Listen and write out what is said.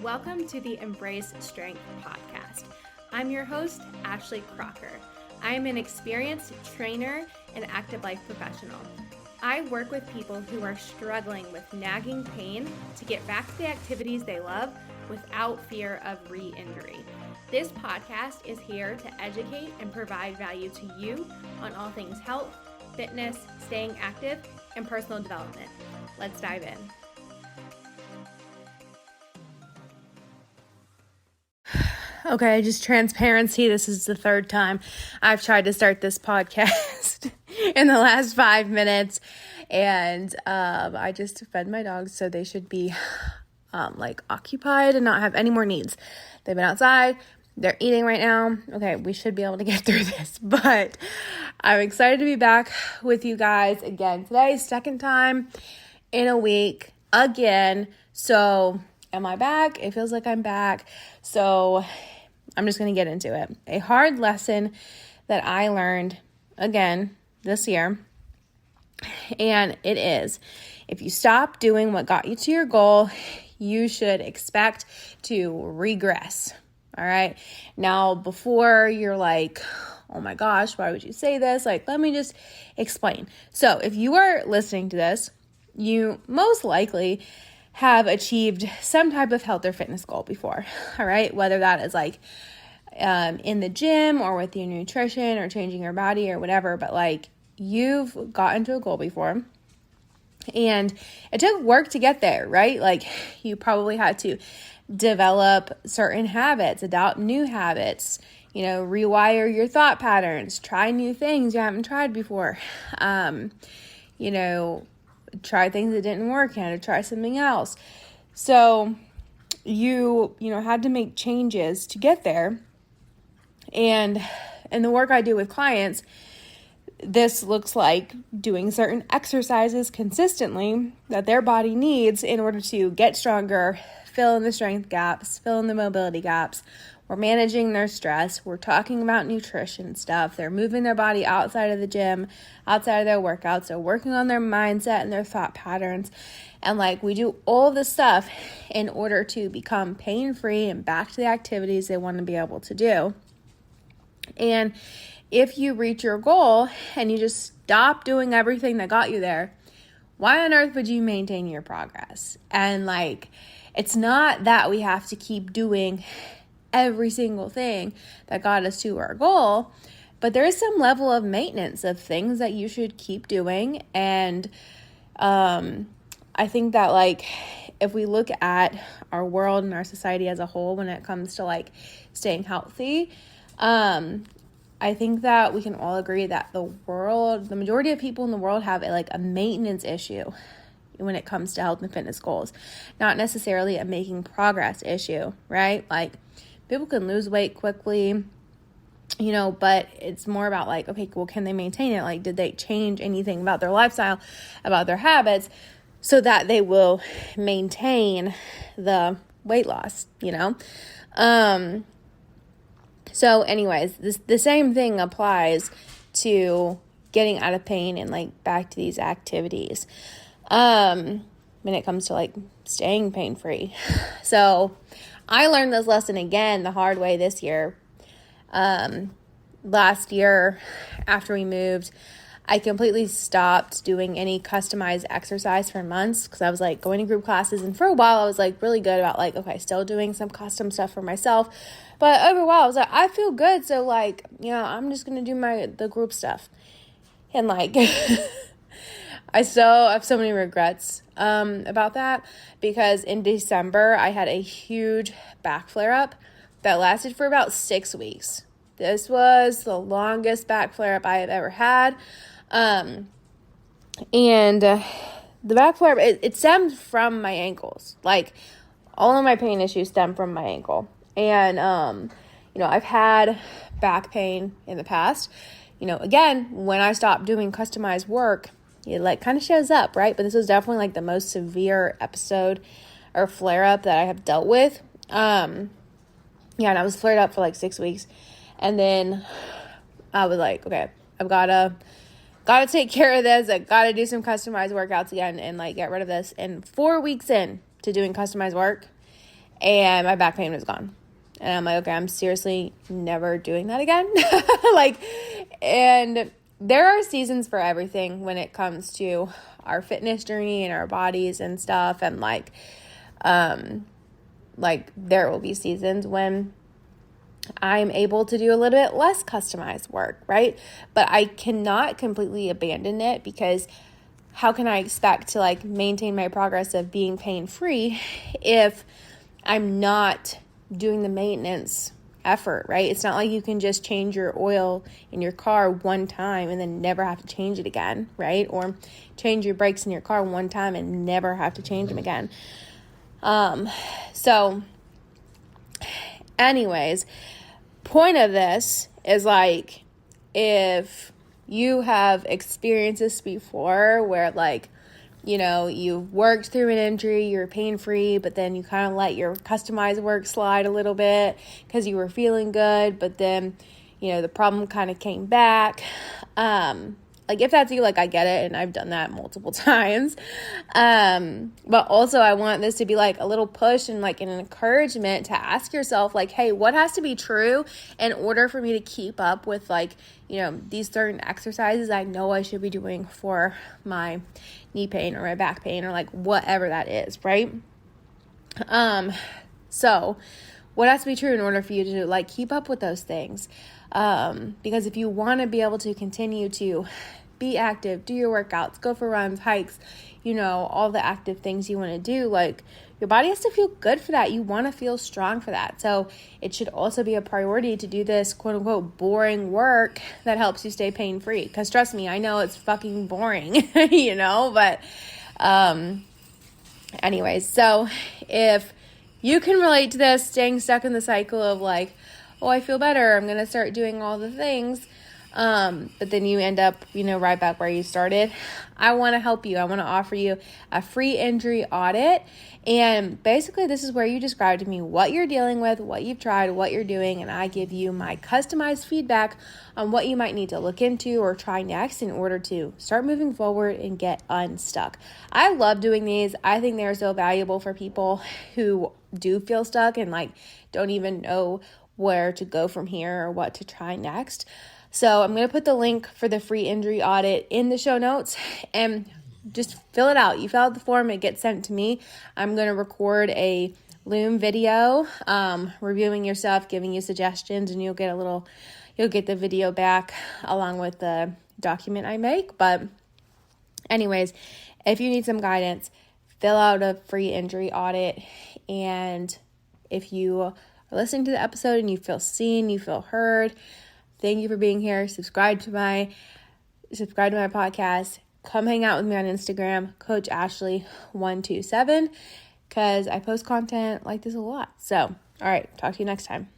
Welcome to the Embrace Strength podcast. I'm your host, Ashley Crocker. I am an experienced trainer and active life professional. I work with people who are struggling with nagging pain to get back to the activities they love without fear of re-injury. This podcast is here to educate and provide value to you on all things health, fitness, staying active, and personal development. Let's dive in. Okay, just transparency. This is the third time I've tried to start this podcast in the last 5 minutes, and I just fed my dogs, so they should be occupied and not have any more needs. They've been outside. They're eating right now. Okay, we should be able to get through this, but I'm excited to be back with you guys again today. Second time in a week again. So am I back? It feels like I'm back. So I'm just going to get into it. A hard lesson that I learned again this year. And it is, if you stop doing what got you to your goal, you should expect to regress. All right. Now, before you're like, oh my gosh, why would you say this? Let me just explain. So if you are listening to this, you most likely have achieved some type of health or fitness goal before. All right. Whether that is in the gym or with your nutrition or changing your body or whatever, but you've gotten to a goal before. And it took work to get there, right? You probably had to develop certain habits, adopt new habits, rewire your thought patterns, try new things you haven't tried before, try things that didn't work, you had to try something else. So you had to make changes to get there. And in the work I do with clients, this looks like doing certain exercises consistently that their body needs in order to get stronger, fill in the strength gaps, fill in the mobility gaps. We're managing their stress. We're talking about nutrition stuff. They're moving their body outside of the gym, outside of their workouts. They're working on their mindset and their thought patterns. And we do all this stuff in order to become pain-free and back to the activities they want to be able to do. And if you reach your goal and you just stop doing everything that got you there, why on earth would you maintain your progress? And it's not that we have to keep doing every single thing that got us to our goal, but there is some level of maintenance of things that you should keep doing. And I think that if we look at our world and our society as a whole when it comes to staying healthy, I think that we can all agree that the majority of people in the world have a maintenance issue when it comes to health and fitness goals, not necessarily a making progress issue, right? People can lose weight quickly, but it's more about okay, well, can they maintain it? Did they change anything about their lifestyle, about their habits so that they will maintain the weight loss, So anyways, the same thing applies to getting out of pain and back to these activities when it comes to staying pain-free. So I learned this lesson again the hard way this year. Last year after we moved, I completely stopped doing any customized exercise for months because I was going to group classes, and for a while I was really good about okay, still doing some custom stuff for myself, but over a while I was I feel good, so I'm just gonna do the group stuff, and I still have so many regrets about that, because in December I had a huge back flare-up that lasted for about 6 weeks. This was the longest back flare-up I have ever had. And the back flare-up, it stemmed from my ankles. All of my pain issues stem from my ankle. And, I've had back pain in the past. Again, when I stopped doing customized work, it kind of shows up, right? But this was definitely the most severe episode or flare-up that I have dealt with. And I was flared up for 6 weeks. And then I was okay, I've got to take care of this. I got to do some customized workouts again and get rid of this. And 4 weeks in to doing customized work, and my back pain was gone. And I'm like, okay, I'm seriously never doing that again. And there are seasons for everything when it comes to our fitness journey and our bodies and stuff. And there will be seasons when I'm able to do a little bit less customized work, right? But I cannot completely abandon it, because how can I expect to maintain my progress of being pain-free if I'm not doing the maintenance effort, right? It's not like you can just change your oil in your car one time and then never have to change it again, right? Or change your brakes in your car one time and never have to change them again. So anyways, point of this is if you have experienced this before where you've worked through an injury, you're pain-free, but then you kind of let your customized work slide a little bit because you were feeling good, but then, the problem kind of came back. If that's you, I get it, and I've done that multiple times. But also I want this to be a little push and an encouragement to ask yourself, hey, what has to be true in order for me to keep up with these certain exercises I know I should be doing for my knee pain or my back pain or whatever that is, right? So what has to be true in order for you to keep up with those things? Because if you want to be able to continue to be active, do your workouts, go for runs, hikes, all the active things you want to do, your body has to feel good for that. You want to feel strong for that. So it should also be a priority to do this quote unquote boring work that helps you stay pain free. Because trust me, I know it's fucking boring, but anyways, so if you can relate to this, staying stuck in the cycle of oh, I feel better, I'm going to start doing all the things, but then you end up, right back where you started, I want to help you. I want to offer you a free injury audit. And basically, this is where you describe to me what you're dealing with, what you've tried, what you're doing, and I give you my customized feedback on what you might need to look into or try next in order to start moving forward and get unstuck. I love doing these. I think they're so valuable for people who do feel stuck and don't even know where to go from here or what to try next. So I'm going to put the link for the free injury audit in the show notes, and just fill it out. You fill out the form, it gets sent to me. I'm going to record a Loom video, reviewing your stuff, giving you suggestions, and you'll get the video back along with the document I make. But anyways, if you need some guidance, fill out a free injury audit. And if you are listening to the episode and you feel seen, you feel heard, thank you for being here. Subscribe to my podcast. Come hang out with me on Instagram, Coach Ashley127, because I post content like this a lot. So, all right, talk to you next time.